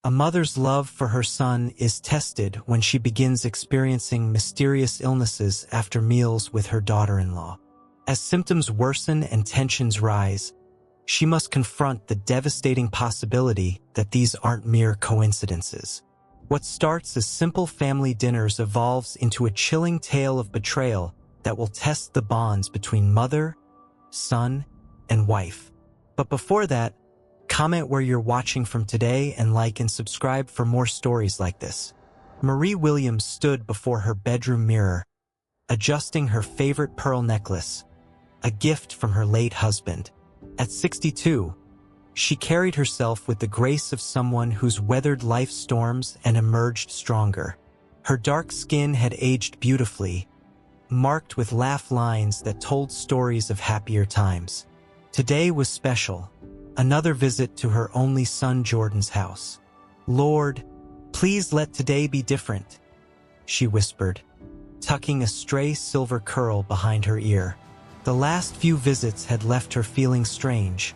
A mother's love for her son is tested when she begins experiencing mysterious illnesses after meals with her daughter-in-law. As symptoms worsen and tensions rise, she must confront the devastating possibility that these aren't mere coincidences. What starts as simple family dinners evolves into a chilling tale of betrayal that will test the bonds between mother, son, and wife. But before that, comment where you're watching from today and like and subscribe for more stories like this. Marie Williams stood before her bedroom mirror, adjusting her favorite pearl necklace, a gift from her late husband. At 62, she carried herself with the grace of someone who's weathered life's storms and emerged stronger. Her dark skin had aged beautifully, marked with laugh lines that told stories of happier times. Today was special, another visit to her only son Jordan's house. "Lord, please let today be different," she whispered, tucking a stray silver curl behind her ear. The last few visits had left her feeling strange,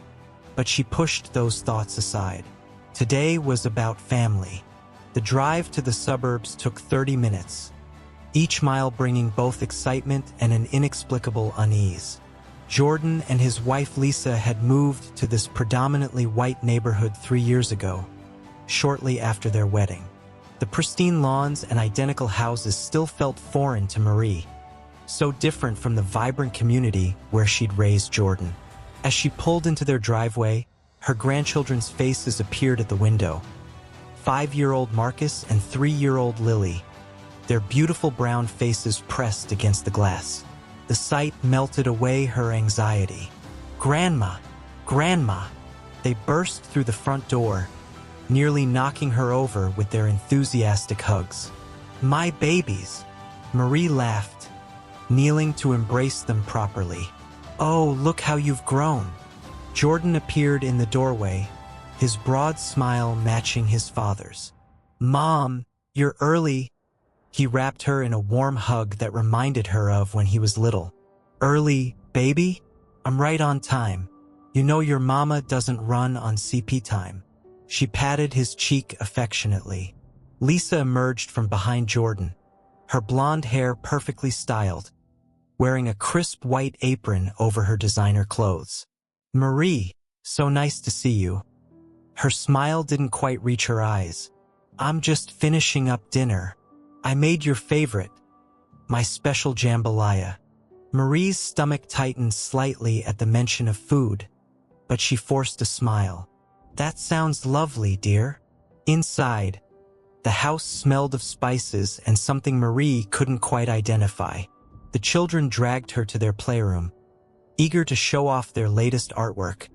but she pushed those thoughts aside. Today was about family. The drive to the suburbs took 30 minutes, each mile bringing both excitement and an inexplicable unease. Jordan and his wife Lisa had moved to this predominantly white neighborhood 3 years ago, shortly after their wedding. The pristine lawns and identical houses still felt foreign to Marie, so different from the vibrant community where she'd raised Jordan. As she pulled into their driveway, her grandchildren's faces appeared at the window. 5-year-old Marcus and 3-year-old Lily, their beautiful brown faces pressed against the glass. The sight melted away her anxiety. "Grandma! Grandma!" They burst through the front door, nearly knocking her over with their enthusiastic hugs. "My babies!" Marie laughed, kneeling to embrace them properly. "Oh, look how you've grown." Jordan appeared in the doorway, his broad smile matching his father's. "Mom, you're early." He wrapped her in a warm hug that reminded her of when he was little. "Early, baby? I'm right on time. You know your mama doesn't run on CP time." She patted his cheek affectionately. Lisa emerged from behind Jordan, her blonde hair perfectly styled, wearing a crisp white apron over her designer clothes. "Marie, so nice to see you." Her smile didn't quite reach her eyes. "I'm just finishing up dinner. I made your favorite, my special jambalaya." Marie's stomach tightened slightly at the mention of food, but she forced a smile. "That sounds lovely, dear." Inside, the house smelled of spices and something Marie couldn't quite identify. The children dragged her to their playroom, eager to show off their latest artwork,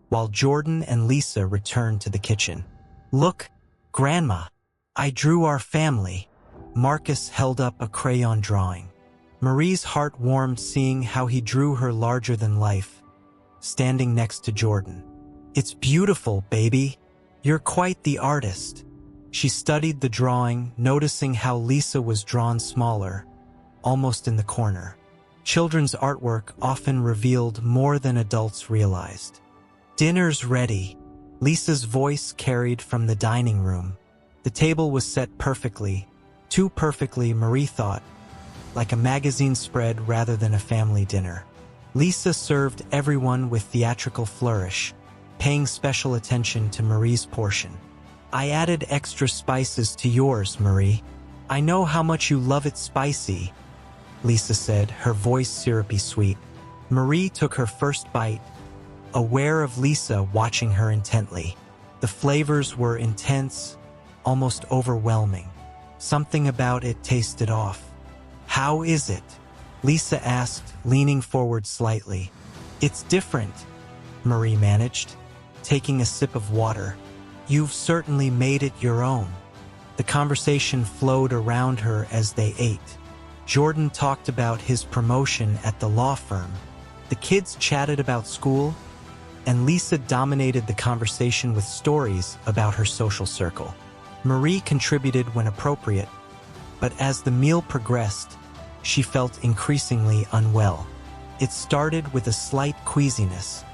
while Jordan and Lisa returned to the kitchen. "Look, Grandma, I drew our family." Marcus held up a crayon drawing. Marie's heart warmed seeing how he drew her larger than life, standing next to Jordan. "It's beautiful, baby. You're quite the artist." She studied the drawing, noticing how Lisa was drawn smaller, almost in the corner. Children's artwork often revealed more than adults realized. "Dinner's ready," Lisa's voice carried from the dining room. The table was set perfectly, too perfectly, Marie thought, like a magazine spread rather than a family dinner. Lisa served everyone with theatrical flourish, paying special attention to Marie's portion. "I added extra spices to yours, Marie. I know how much you love it spicy," Lisa said, her voice syrupy sweet. Marie took her first bite, aware of Lisa watching her intently. The flavors were intense, almost overwhelming. Something about it tasted off. "How is it?" Lisa asked, leaning forward slightly. "It's different," Marie managed, taking a sip of water. "You've certainly made it your own." The conversation flowed around her as they ate. Jordan talked about his promotion at the law firm. The kids chatted about school, and Lisa dominated the conversation with stories about her social circle. Marie contributed when appropriate, but as the meal progressed, she felt increasingly unwell. It started with a slight queasiness,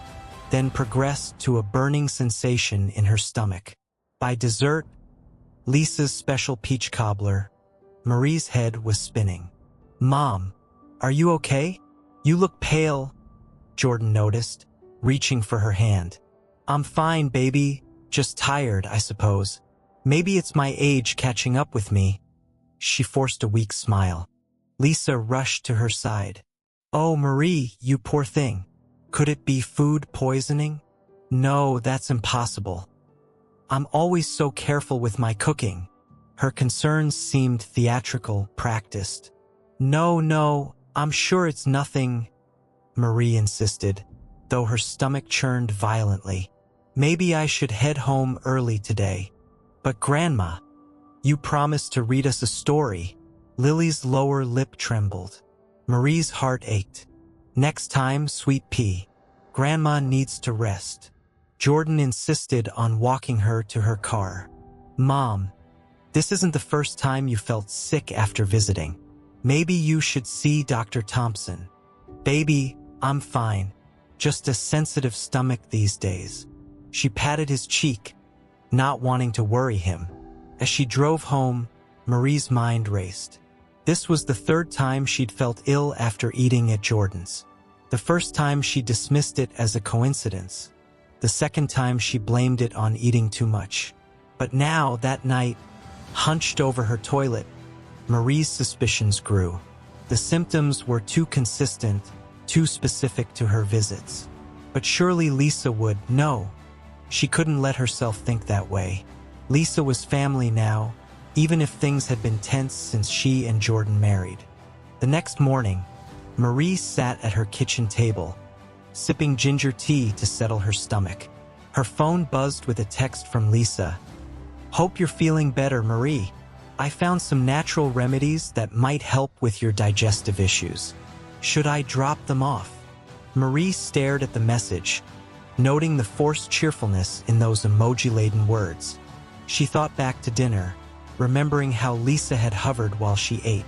then progressed to a burning sensation in her stomach. By dessert, Lisa's special peach cobbler. Marie's head was spinning. "Mom, are you okay? You look pale," Jordan noticed, reaching for her hand. "I'm fine, baby. Just tired, I suppose. Maybe it's my age catching up with me." She forced a weak smile. Lisa rushed to her side. "Oh, Marie, you poor thing. Could it be food poisoning?" "No, that's impossible. I'm always so careful with my cooking." Her concerns seemed theatrical, practiced. No, I'm sure it's nothing," Marie insisted, though her stomach churned violently. "Maybe I should head home early today." "But Grandma, you promised to read us a story." Lily's lower lip trembled. Marie's heart ached. "Next time, sweet pea. Grandma needs to rest." Jordan insisted on walking her to her car. "Mom, this isn't the first time you felt sick after visiting. Maybe you should see Dr. Thompson." "Baby, I'm fine. Just a sensitive stomach these days." She patted his cheek, not wanting to worry him. As she drove home, Marie's mind raced. This was the third time she'd felt ill after eating at Jordan's. The first time she dismissed it as a coincidence. The second time she blamed it on eating too much. But now, that night, hunched over her toilet, Marie's suspicions grew. The symptoms were too consistent, too specific to her visits. But surely Lisa would know. She couldn't let herself think that way. Lisa was family now, even if things had been tense since she and Jordan married. The next morning, Marie sat at her kitchen table, sipping ginger tea to settle her stomach. Her phone buzzed with a text from Lisa. "Hope you're feeling better, Marie. I found some natural remedies that might help with your digestive issues. Should I drop them off?" Marie stared at the message, noting the forced cheerfulness in those emoji-laden words. She thought back to dinner, remembering how Lisa had hovered while she ate,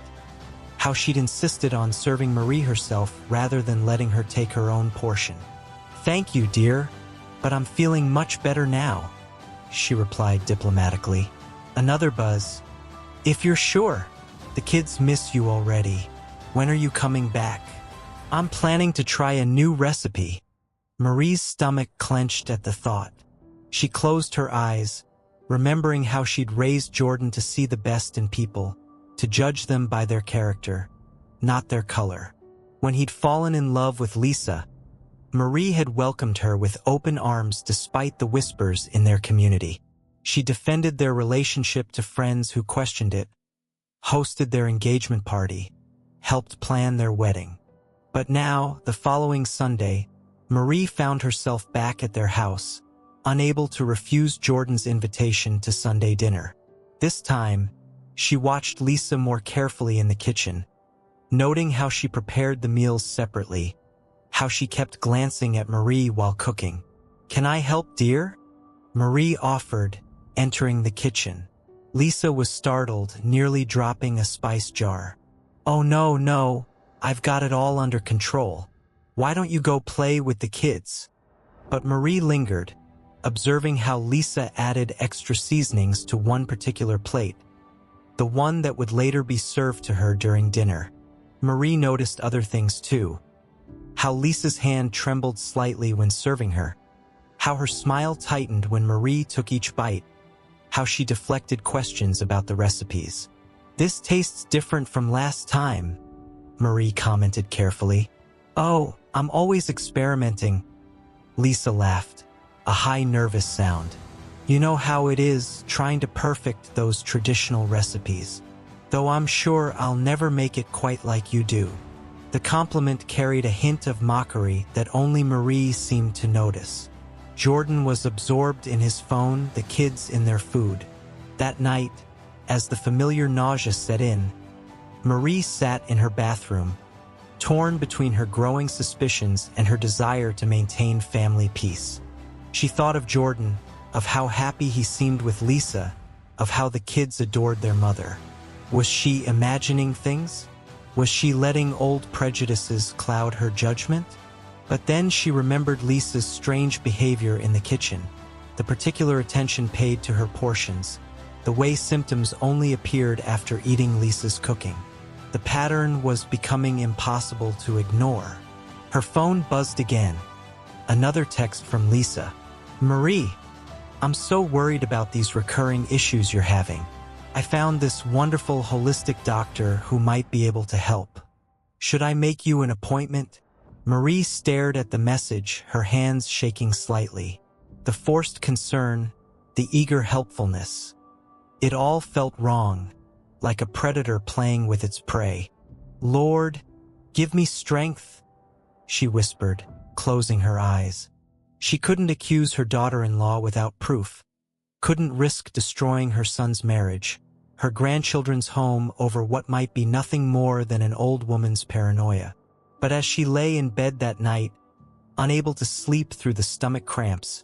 how she'd insisted on serving Marie herself rather than letting her take her own portion. "Thank you, dear, but I'm feeling much better now," she replied diplomatically. Another buzz. "If you're sure, the kids miss you already. When are you coming back?" "I'm planning to try a new recipe." Marie's stomach clenched at the thought. She closed her eyes, remembering how she'd raised Jordan to see the best in people, to judge them by their character, not their color. When he'd fallen in love with Lisa, Marie had welcomed her with open arms despite the whispers in their community. She defended their relationship to friends who questioned it, hosted their engagement party, helped plan their wedding. But now, the following Sunday, Marie found herself back at their house, unable to refuse Jordan's invitation to Sunday dinner. This time, she watched Lisa more carefully in the kitchen, noting how she prepared the meals separately, how she kept glancing at Marie while cooking. "Can I help, dear?" Marie offered, entering the kitchen. Lisa was startled, nearly dropping a spice jar. "Oh no, I've got it all under control. Why don't you go play with the kids?" But Marie lingered, observing how Lisa added extra seasonings to one particular plate, the one that would later be served to her during dinner. Marie noticed other things too. How Lisa's hand trembled slightly when serving her. How her smile tightened when Marie took each bite. How she deflected questions about the recipes. "This tastes different from last time," Marie commented carefully. "Oh, I'm always experimenting." Lisa laughed, a high nervous sound. "You know how it is, trying to perfect those traditional recipes. Though I'm sure I'll never make it quite like you do." The compliment carried a hint of mockery that only Marie seemed to notice. Jordan was absorbed in his phone, the kids in their food. That night, as the familiar nausea set in, Marie sat in her bathroom, torn between her growing suspicions and her desire to maintain family peace. She thought of Jordan, of how happy he seemed with Lisa, of how the kids adored their mother. Was she imagining things? Was she letting old prejudices cloud her judgment? But then she remembered Lisa's strange behavior in the kitchen, the particular attention paid to her portions, the way symptoms only appeared after eating Lisa's cooking. The pattern was becoming impossible to ignore. Her phone buzzed again. Another text from Lisa. "Marie, I'm so worried about these recurring issues you're having. I found this wonderful holistic doctor who might be able to help. Should I make you an appointment?" Marie stared at the message, her hands shaking slightly. The forced concern, the eager helpfulness. It all felt wrong, like a predator playing with its prey. "Lord, give me strength," she whispered, closing her eyes. She couldn't accuse her daughter-in-law without proof, couldn't risk destroying her son's marriage, her grandchildren's home over what might be nothing more than an old woman's paranoia. But as she lay in bed that night, unable to sleep through the stomach cramps,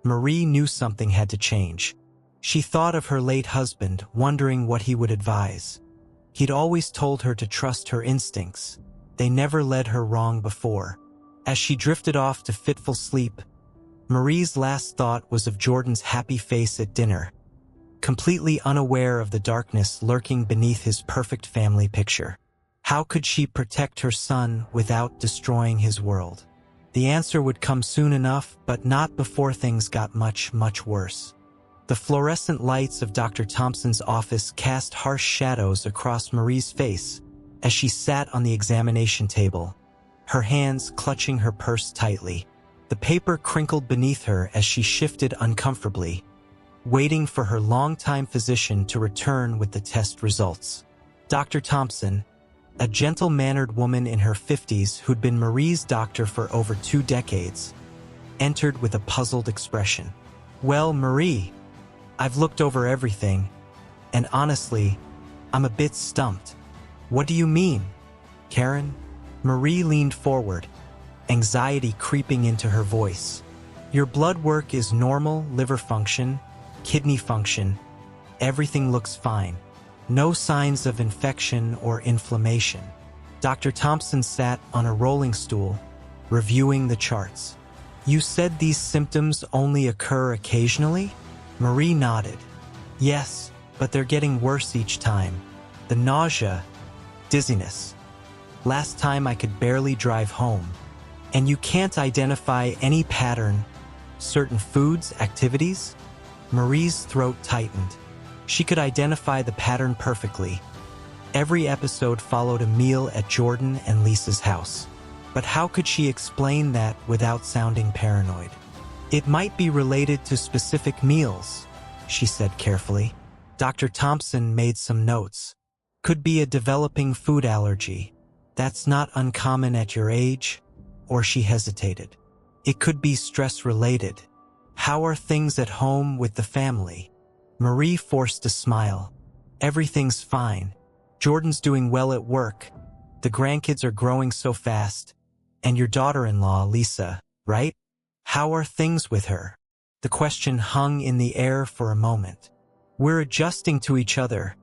Marie knew something had to change. She thought of her late husband, wondering what he would advise. He'd always told her to trust her instincts. They never led her wrong before. As she drifted off to fitful sleep, Marie's last thought was of Jordan's happy face at dinner, completely unaware of the darkness lurking beneath his perfect family picture. How could she protect her son without destroying his world? The answer would come soon enough, but not before things got much, much worse. The fluorescent lights of Dr. Thompson's office cast harsh shadows across Marie's face as she sat on the examination table, her hands clutching her purse tightly. The paper crinkled beneath her as she shifted uncomfortably, waiting for her longtime physician to return with the test results. Dr. Thompson, a gentle-mannered woman in her 50s who'd been Marie's doctor for over 2 decades, entered with a puzzled expression. "Well, Marie, I've looked over everything, and honestly, I'm a bit stumped." "What do you mean, Karen?" Marie leaned forward, anxiety creeping into her voice. "Your blood work is normal, liver function, kidney function. Everything looks fine. No signs of infection or inflammation." Dr. Thompson sat on a rolling stool, reviewing the charts. "You said these symptoms only occur occasionally?" Marie nodded. "Yes, but they're getting worse each time. The nausea, dizziness. Last time I could barely drive home. And you can't identify any pattern, certain foods, activities?" Marie's throat tightened. She could identify the pattern perfectly. Every episode followed a meal at Jordan and Lisa's house. But how could she explain that without sounding paranoid? "It might be related to specific meals," she said carefully. Dr. Thompson made some notes. "Could be a developing food allergy. That's not uncommon at your age," or she hesitated. "It could be stress-related. How are things at home with the family?" Marie forced a smile. "Everything's fine. Jordan's doing well at work. The grandkids are growing so fast. And your daughter-in-law, Lisa, right? How are things with her?" The question hung in the air for a moment. "We're adjusting to each other,"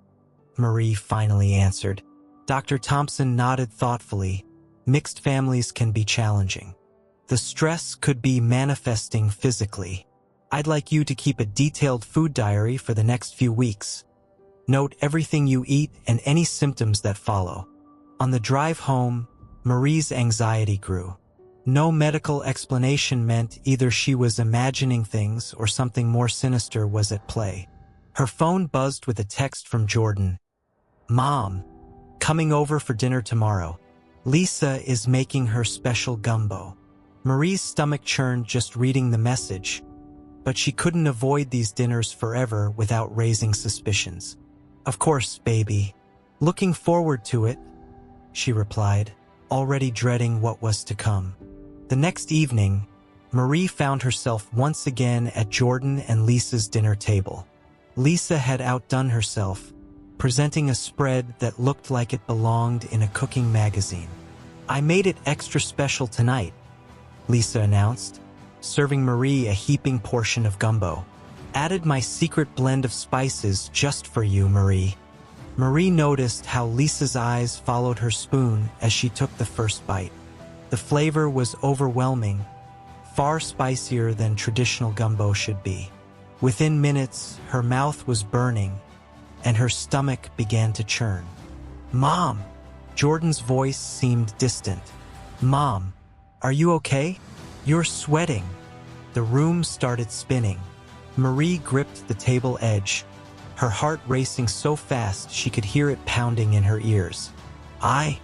Marie finally answered. Dr. Thompson nodded thoughtfully. "Mixed families can be challenging. The stress could be manifesting physically. I'd like you to keep a detailed food diary for the next few weeks. Note everything you eat and any symptoms that follow." On the drive home, Marie's anxiety grew. No medical explanation meant either she was imagining things or something more sinister was at play. Her phone buzzed with a text from Jordan. "Mom, coming over for dinner tomorrow. Lisa is making her special gumbo." Marie's stomach churned just reading the message, but she couldn't avoid these dinners forever without raising suspicions. "Of course, baby. Looking forward to it," she replied, already dreading what was to come. The next evening, Marie found herself once again at Jordan and Lisa's dinner table. Lisa had outdone herself, presenting a spread that looked like it belonged in a cooking magazine. "I made it extra special tonight," Lisa announced, serving Marie a heaping portion of gumbo. "Added my secret blend of spices just for you, Marie." Marie noticed how Lisa's eyes followed her spoon as she took the first bite. The flavor was overwhelming, far spicier than traditional gumbo should be. Within minutes, her mouth was burning, and her stomach began to churn. "Mom!" Jordan's voice seemed distant. "Mom, are you okay? You're sweating." The room started spinning. Marie gripped the table edge, her heart racing so fast she could hear it pounding in her ears. I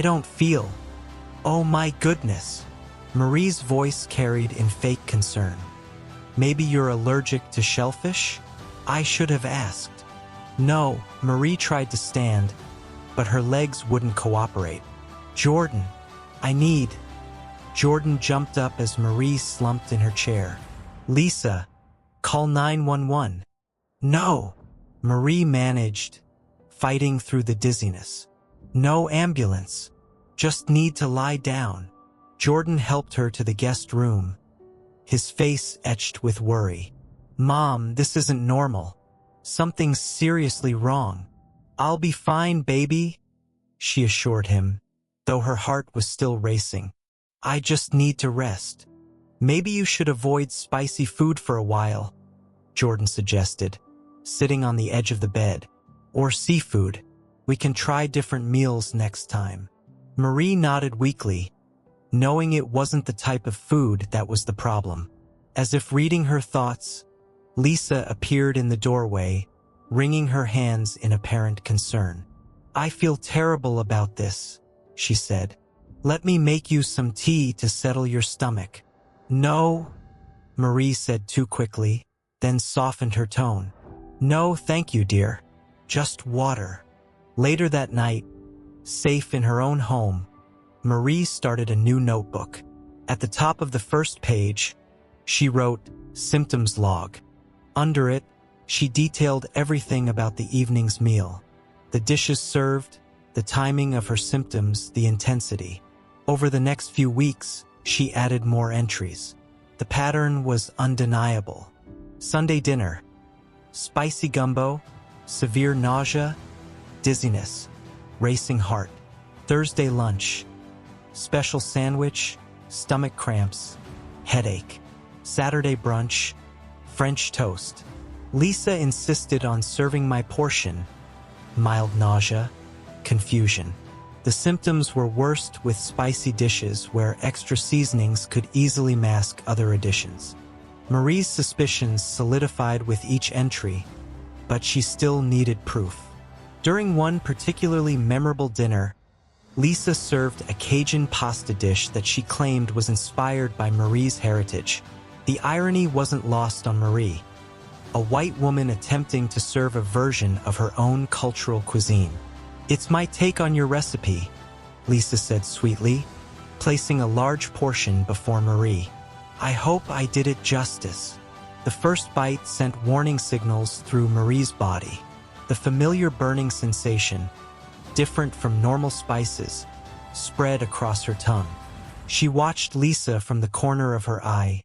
don't feel. Oh my goodness." Marie's voice carried in fake concern. "Maybe you're allergic to shellfish? I should have asked." "No." Marie tried to stand, but her legs wouldn't cooperate. "Jordan, I need." Jordan jumped up as Marie slumped in her chair. "Lisa, call 911. "No." Marie managed, fighting through the dizziness. "No ambulance. Just need to lie down." Jordan helped her to the guest room, his face etched with worry. "Mom, this isn't normal. Something's seriously wrong." "I'll be fine, baby," she assured him, though her heart was still racing. "I just need to rest." "Maybe you should avoid spicy food for a while," Jordan suggested, sitting on the edge of the bed. "Or seafood. We can try different meals next time." Marie nodded weakly, knowing it wasn't the type of food that was the problem. As if reading her thoughts, Lisa appeared in the doorway, wringing her hands in apparent concern. "I feel terrible about this," she said. "Let me make you some tea to settle your stomach." "No," Marie said too quickly, then softened her tone. "No, thank you, dear. Just water." Later that night, safe in her own home, Marie started a new notebook. At the top of the first page, she wrote "Symptoms Log." Under it, she detailed everything about the evening's meal: the dishes served, the timing of her symptoms, the intensity. Over the next few weeks, she added more entries. The pattern was undeniable. Sunday dinner: spicy gumbo, severe nausea, dizziness, racing heart. Thursday lunch: special sandwich, stomach cramps, headache. Saturday brunch: French toast. Lisa insisted on serving my portion. Mild nausea, confusion. The symptoms were worst with spicy dishes where extra seasonings could easily mask other additions. Marie's suspicions solidified with each entry, but she still needed proof. During one particularly memorable dinner, Lisa served a Cajun pasta dish that she claimed was inspired by Marie's heritage. The irony wasn't lost on Marie, a white woman attempting to serve a version of her own cultural cuisine. "It's my take on your recipe," Lisa said sweetly, placing a large portion before Marie. "I hope I did it justice." The first bite sent warning signals through Marie's body. The familiar burning sensation, different from normal spices, spread across her tongue. She watched Lisa from the corner of her eye,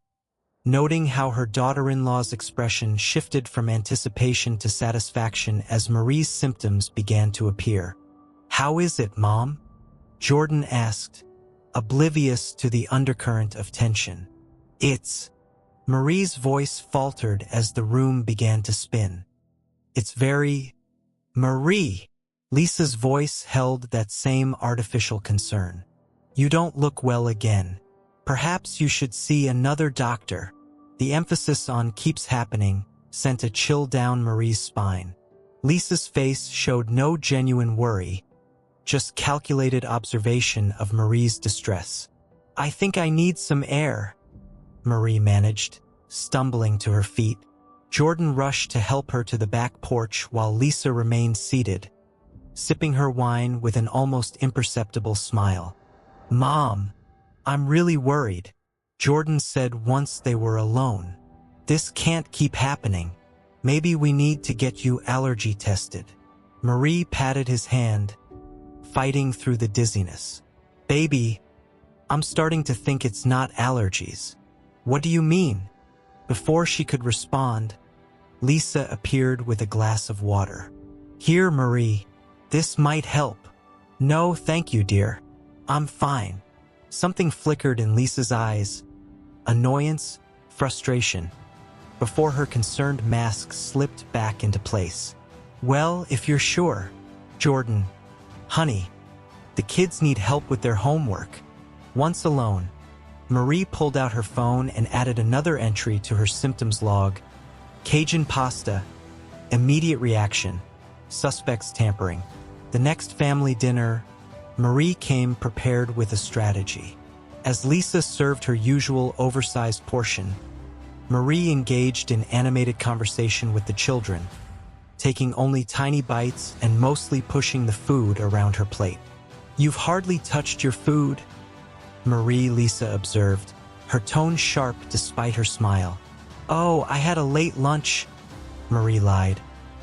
noting how her daughter-in-law's expression shifted from anticipation to satisfaction as Marie's symptoms began to appear. "How is it, Mom?" Jordan asked, oblivious to the undercurrent of tension. "It's..." Marie's voice faltered as the room began to spin. "It's very..." "Marie!" Lisa's voice held that same artificial concern. "You don't look well again. Perhaps you should see another doctor." The emphasis on "keeps happening" sent a chill down Marie's spine. Lisa's face showed no genuine worry, just calculated observation of Marie's distress. "I think I need some air," Marie managed, stumbling to her feet. Jordan rushed to help her to the back porch while Lisa remained seated, sipping her wine with an almost imperceptible smile. "Mom, I'm really worried," Jordan said once they were alone. "This can't keep happening. Maybe we need to get you allergy tested." Marie patted his hand, fighting through the dizziness. "Baby, I'm starting to think it's not allergies." "What do you mean?" Before she could respond, Lisa appeared with a glass of water. "Here, Marie. This might help." "No, thank you, dear. I'm fine." Something flickered in Lisa's eyes. Annoyance, frustration. before her concerned mask slipped back into place. "Well, if you're sure, Jordan. Honey, the kids need help with their homework." Once alone, Marie pulled out her phone and added another entry to her symptoms log. Cajun pasta. Immediate reaction. Suspects tampering. The next family dinner, Marie came prepared with a strategy. As Lisa served her usual oversized portion, Marie engaged in animated conversation with the children, taking only tiny bites and mostly pushing the food around her plate. "You've hardly touched your food," Lisa observed, her tone sharp despite her smile. "Oh, I had a late lunch," Marie lied,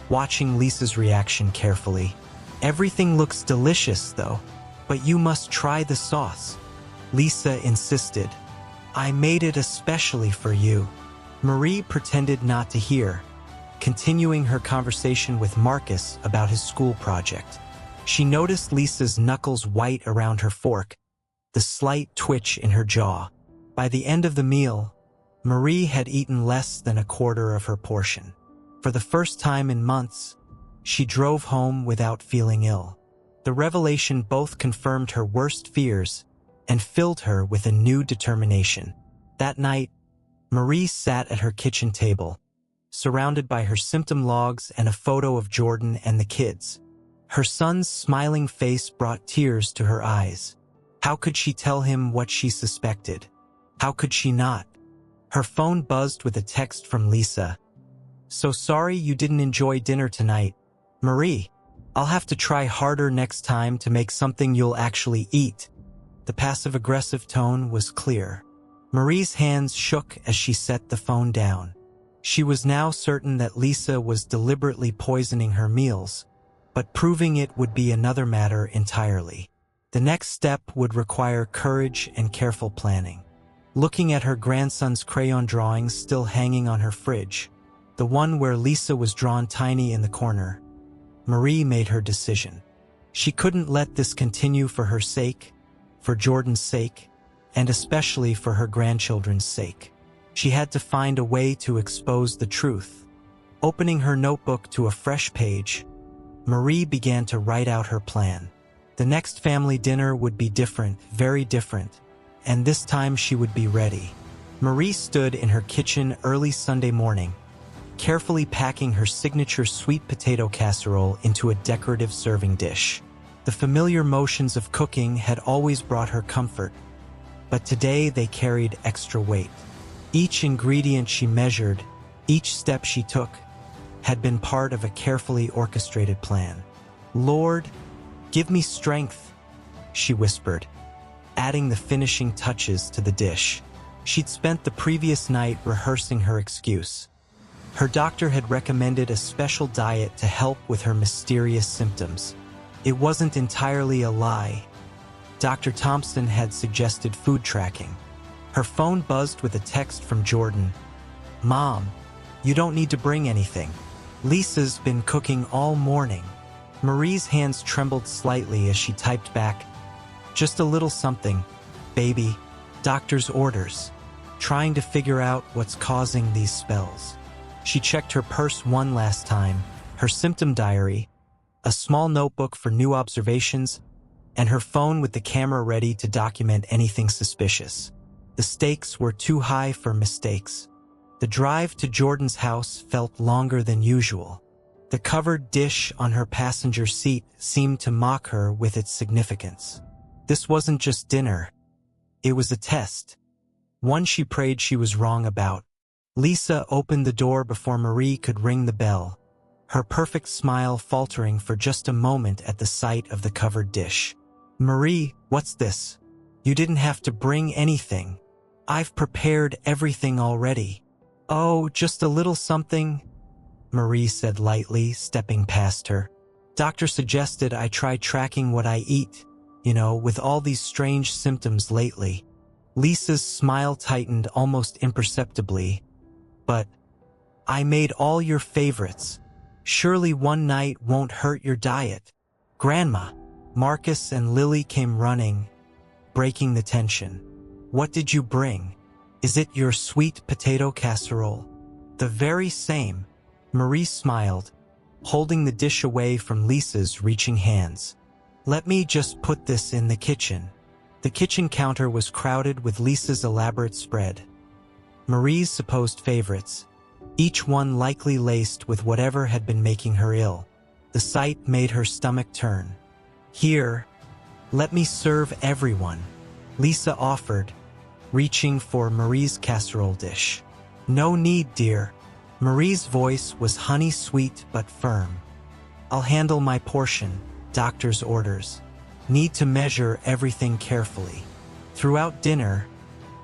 watching Lisa's reaction carefully. "Everything looks delicious, though, but you must try the sauce," Lisa insisted. "I made it especially for you." Marie pretended not to hear, continuing her conversation with Marcus about his school project. She noticed Lisa's knuckles white around her fork, the slight twitch in her jaw. By the end of the meal, Marie had eaten less than a quarter of her portion. For the first time in months, she drove home without feeling ill. The revelation both confirmed her worst fears and filled her with a new determination. That night, Marie sat at her kitchen table, surrounded by her symptom logs and a photo of Jordan and the kids. Her son's smiling face brought tears to her eyes. How could she tell him what she suspected? How could she not? Her phone buzzed with a text from Lisa. "So sorry you didn't enjoy dinner tonight, Marie. I'll have to try harder next time to make something you'll actually eat." The passive-aggressive tone was clear. Marie's hands shook as she set the phone down. She was now certain that Lisa was deliberately poisoning her meals, but proving it would be another matter entirely. The next step would require courage and careful planning. Looking at her grandson's crayon drawings still hanging on her fridge, the one where Lisa was drawn tiny in the corner, Marie made her decision. She couldn't let this continue for her sake, for Jordan's sake, and especially for her grandchildren's sake. She had to find a way to expose the truth. Opening her notebook to a fresh page, Marie began to write out her plan. The next family dinner would be different, very different, and this time she would be ready. Marie stood in her kitchen early Sunday morning, carefully packing her signature sweet potato casserole into a decorative serving dish. The familiar motions of cooking had always brought her comfort, but today they carried extra weight. Each ingredient she measured, each step she took, had been part of a carefully orchestrated plan. "Lord, give me strength," she whispered, adding the finishing touches to the dish. She'd spent the previous night rehearsing her excuse. Her doctor had recommended a special diet to help with her mysterious symptoms. It wasn't entirely a lie. Dr. Thompson had suggested food tracking. Her phone buzzed with a text from Jordan. "Mom, you don't need to bring anything. Lisa's been cooking all morning." Marie's hands trembled slightly as she typed back, "Just a little something, baby. Doctor's orders." Trying to figure out what's causing these spells. She checked her purse one last time, her symptom diary, a small notebook for new observations, and her phone with the camera ready to document anything suspicious. The stakes were too high for mistakes. The drive to Jordan's house felt longer than usual. The covered dish on her passenger seat seemed to mock her with its significance. This wasn't just dinner. It was a test. One she prayed she was wrong about. Lisa opened the door before Marie could ring the bell, her perfect smile faltering for just a moment at the sight of the covered dish. "Marie, what's this? You didn't have to bring anything. I've prepared everything already." "Oh, just a little something," Marie said lightly, stepping past her. "Doctor suggested I try tracking what I eat, with all these strange symptoms lately." Lisa's smile tightened almost imperceptibly. "But I made all your favorites. Surely one night won't hurt your diet." "Grandma." Marcus and Lily came running, breaking the tension. "What did you bring? Is it your sweet potato casserole?" The very same. Marie smiled, holding the dish away from Lisa's reaching hands. Let me just put this in the kitchen. The kitchen counter was crowded with Lisa's elaborate spread. Marie's supposed favorites, each one likely laced with whatever had been making her ill. The sight made her stomach turn. Here, let me serve everyone, Lisa offered, reaching for Marie's casserole dish. No need, dear. Marie's voice was honey-sweet but firm. I'll handle my portion, doctor's orders. Need to measure everything carefully. Throughout dinner,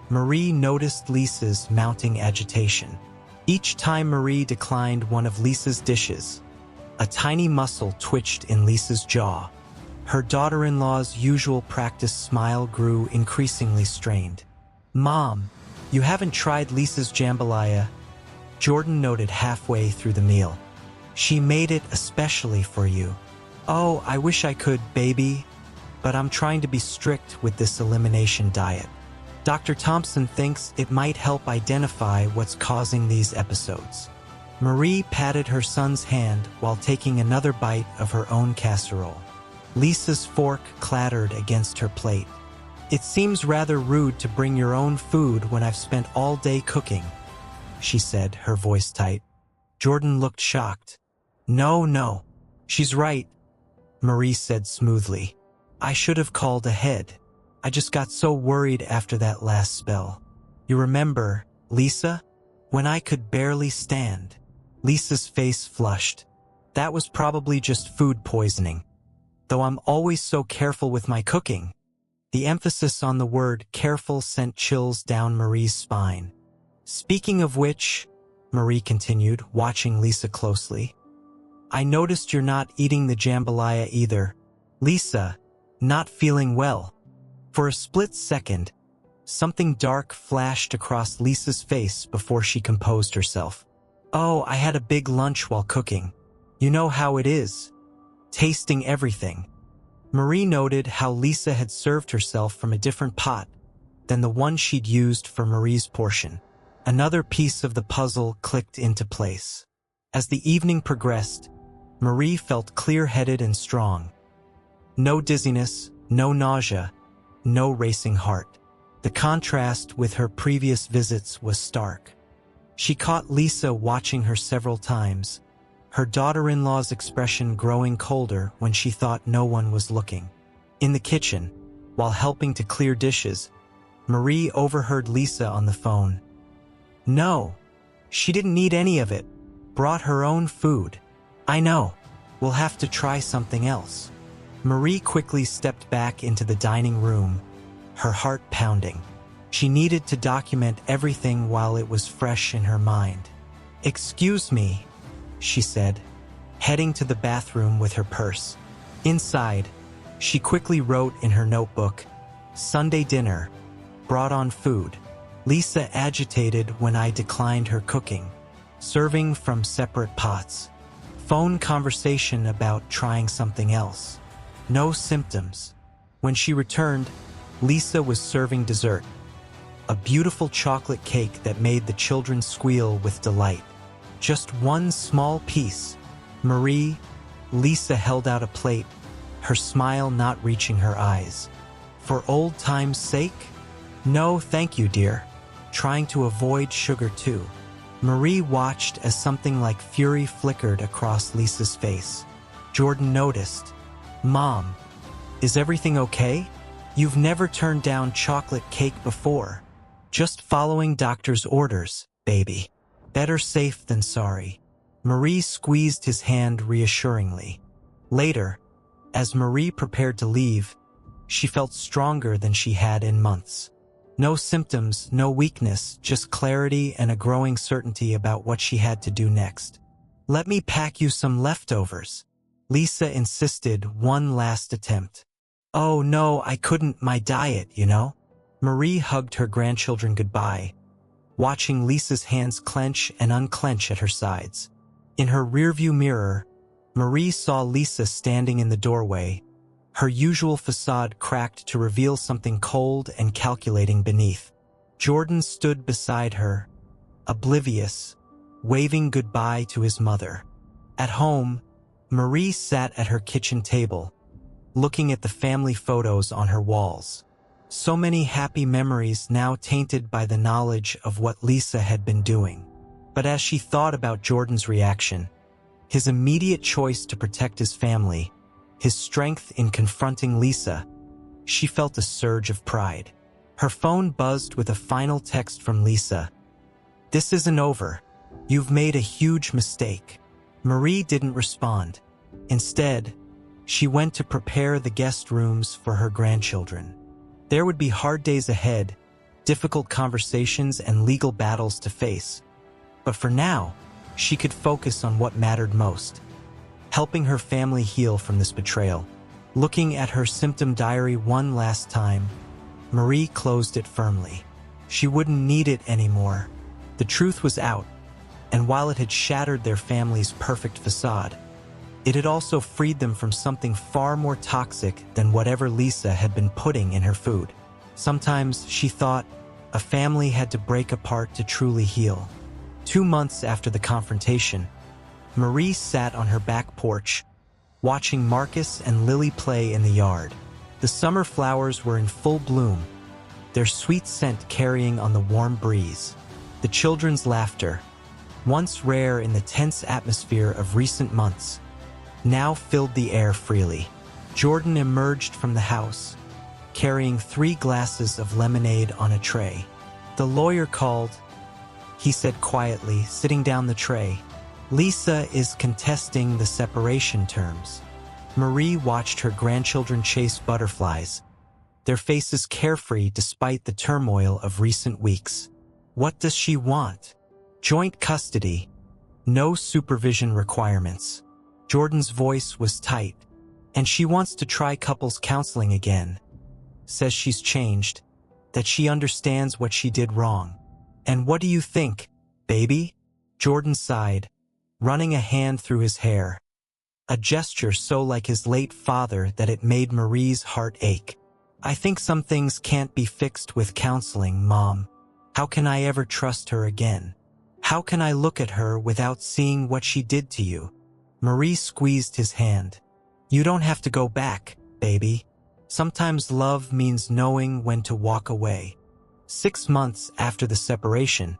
Marie noticed Lisa's mounting agitation. Each time Marie declined one of Lisa's dishes, a tiny muscle twitched in Lisa's jaw. Her daughter-in-law's usual practice smile grew increasingly strained. Mom, you haven't tried Lisa's jambalaya, Jordan noted halfway through the meal. She made it especially for you. Oh, I wish I could, baby, but I'm trying to be strict with this elimination diet. Dr. Thompson thinks it might help identify what's causing these episodes. Marie patted her son's hand while taking another bite of her own casserole. Lisa's fork clattered against her plate. It seems rather rude to bring your own food when I've spent all day cooking, she said, her voice tight. Jordan looked shocked. No, she's right, Marie said smoothly. I should have called ahead. I just got so worried after that last spell. You remember, Lisa? When I could barely stand. Lisa's face flushed. That was probably just food poisoning. Though I'm always so careful with my cooking. The emphasis on the word careful sent chills down Marie's spine. Speaking of which, Marie continued, watching Lisa closely, I noticed you're not eating the jambalaya either. Lisa, not feeling well. For a split second, something dark flashed across Lisa's face before she composed herself. Oh, I had a big lunch while cooking. You know how it is. Tasting everything. Marie noted how Lisa had served herself from a different pot than the one she'd used for Marie's portion. Another piece of the puzzle clicked into place. As the evening progressed, Marie felt clear-headed and strong. No dizziness, no nausea, no racing heart. The contrast with her previous visits was stark. She caught Lisa watching her several times, her daughter-in-law's expression growing colder when she thought no one was looking. In the kitchen, while helping to clear dishes, Marie overheard Lisa on the phone. No, she didn't need any of it. Brought her own food. I know. We'll have to try something else. Marie quickly stepped back into the dining room, her heart pounding. She needed to document everything while it was fresh in her mind. Excuse me, she said, heading to the bathroom with her purse. Inside, she quickly wrote in her notebook, Sunday dinner, brought on food. Lisa agitated when I declined her cooking, serving from separate pots. Phone conversation about trying something else. No symptoms. When she returned, Lisa was serving dessert. A beautiful chocolate cake that made the children squeal with delight. Just one small piece. Lisa held out a plate, her smile not reaching her eyes. For old time's sake? No, thank you, dear. Trying to avoid sugar too. Marie watched as something like fury flickered across Lisa's face. Jordan noticed. Mom, is everything okay? You've never turned down chocolate cake before. Just following doctor's orders, baby. Better safe than sorry. Marie squeezed his hand reassuringly. Later, as Marie prepared to leave, she felt stronger than she had in months. No symptoms, no weakness, just clarity and a growing certainty about what she had to do next. Let me pack you some leftovers. Lisa insisted, one last attempt. Oh no, I couldn't, my diet, you know? Marie hugged her grandchildren goodbye, watching Lisa's hands clench and unclench at her sides. In her rearview mirror, Marie saw Lisa standing in the doorway, her usual facade cracked to reveal something cold and calculating beneath. Jordan stood beside her, oblivious, waving goodbye to his mother. At home, Marie sat at her kitchen table, looking at the family photos on her walls. So many happy memories now tainted by the knowledge of what Lisa had been doing. But as she thought about Jordan's reaction, his immediate choice to protect his family, his strength in confronting Lisa, she felt a surge of pride. Her phone buzzed with a final text from Lisa. "This isn't over. You've made a huge mistake." Marie didn't respond. Instead, she went to prepare the guest rooms for her grandchildren. There would be hard days ahead, difficult conversations and legal battles to face. But for now, she could focus on what mattered most, helping her family heal from this betrayal. Looking at her symptom diary one last time, Marie closed it firmly. She wouldn't need it anymore. The truth was out, and while it had shattered their family's perfect facade, it had also freed them from something far more toxic than whatever Lisa had been putting in her food. Sometimes, she thought, a family had to break apart to truly heal. 2 months after the confrontation, Marie sat on her back porch, watching Marcus and Lily play in the yard. The summer flowers were in full bloom, their sweet scent carrying on the warm breeze. The children's laughter, once rare in the tense atmosphere of recent months, now filled the air freely. Jordan emerged from the house, carrying 3 glasses of lemonade on a tray. "The lawyer called," he said quietly, sitting down the tray. "Lisa is contesting the separation terms." Marie watched her grandchildren chase butterflies, their faces carefree despite the turmoil of recent weeks. What does she want? Joint custody. No supervision requirements. Jordan's voice was tight. "And she wants to try couples counseling again. Says she's changed, that she understands what she did wrong." "And what do you think, baby?" Jordan sighed, running a hand through his hair, a gesture so like his late father that it made Marie's heart ache. "I think some things can't be fixed with counseling, Mom. How can I ever trust her again? How can I look at her without seeing what she did to you?" Marie squeezed his hand. "You don't have to go back, baby. Sometimes love means knowing when to walk away." 6 months after the separation,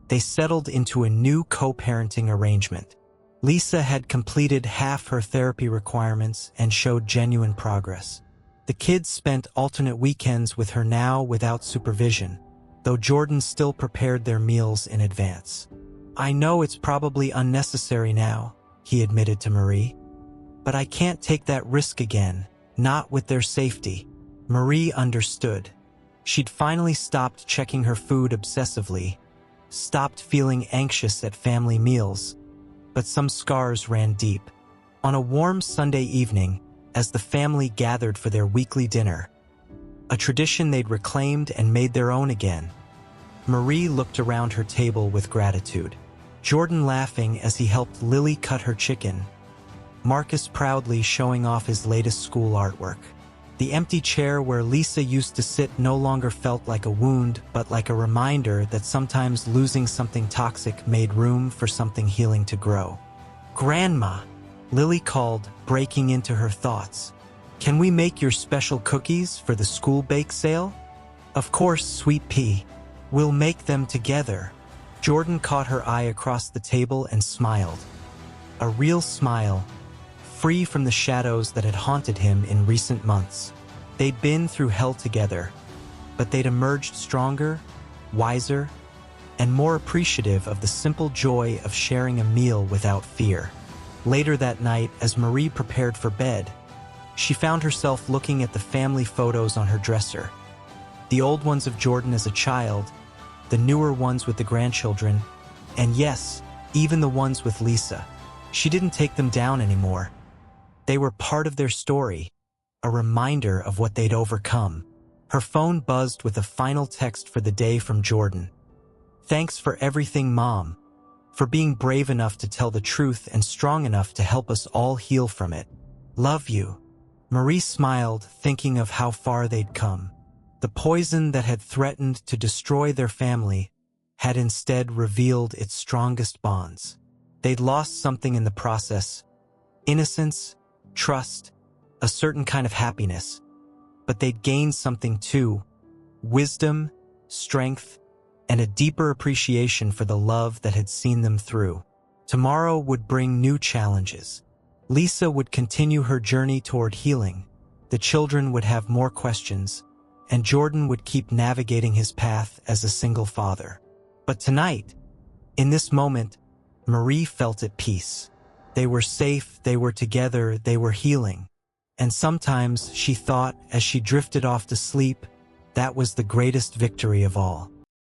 they settled into a new co-parenting arrangement. Lisa had completed half her therapy requirements and showed genuine progress. The kids spent alternate weekends with her now without supervision, though Jordan still prepared their meals in advance. "I know it's probably unnecessary now," he admitted to Marie, "but I can't take that risk again, not with their safety." Marie understood. She'd finally stopped checking her food obsessively, stopped feeling anxious at family meals, but some scars ran deep. On a warm Sunday evening, as the family gathered for their weekly dinner, a tradition they'd reclaimed and made their own again, Marie looked around her table with gratitude. Jordan laughing as he helped Lily cut her chicken, Marcus proudly showing off his latest school artwork. The empty chair where Lisa used to sit no longer felt like a wound, but like a reminder that sometimes losing something toxic made room for something healing to grow. "Grandma," Lily called, breaking into her thoughts. "Can we make your special cookies for the school bake sale?" "Of course, sweet pea. We'll make them together." Jordan caught her eye across the table and smiled. A real smile, free from the shadows that had haunted him in recent months. They'd been through hell together, but they'd emerged stronger, wiser, and more appreciative of the simple joy of sharing a meal without fear. Later that night, as Marie prepared for bed, she found herself looking at the family photos on her dresser. The old ones of Jordan as a child, the newer ones with the grandchildren, and yes, even the ones with Lisa. She didn't take them down anymore. They were part of their story, a reminder of what they'd overcome. Her phone buzzed with a final text for the day from Jordan. "Thanks for everything, Mom. For being brave enough to tell the truth and strong enough to help us all heal from it. Love you." Marie smiled, thinking of how far they'd come. The poison that had threatened to destroy their family had instead revealed its strongest bonds. They'd lost something in the process: innocence, trust, a certain kind of happiness. But they'd gained something too: wisdom, strength, and a deeper appreciation for the love that had seen them through. Tomorrow would bring new challenges. Lisa would continue her journey toward healing, the children would have more questions, and Jordan would keep navigating his path as a single father. But tonight, in this moment, Marie felt at peace. They were safe, they were together, they were healing. And sometimes she thought, as she drifted off to sleep, that was the greatest victory of all.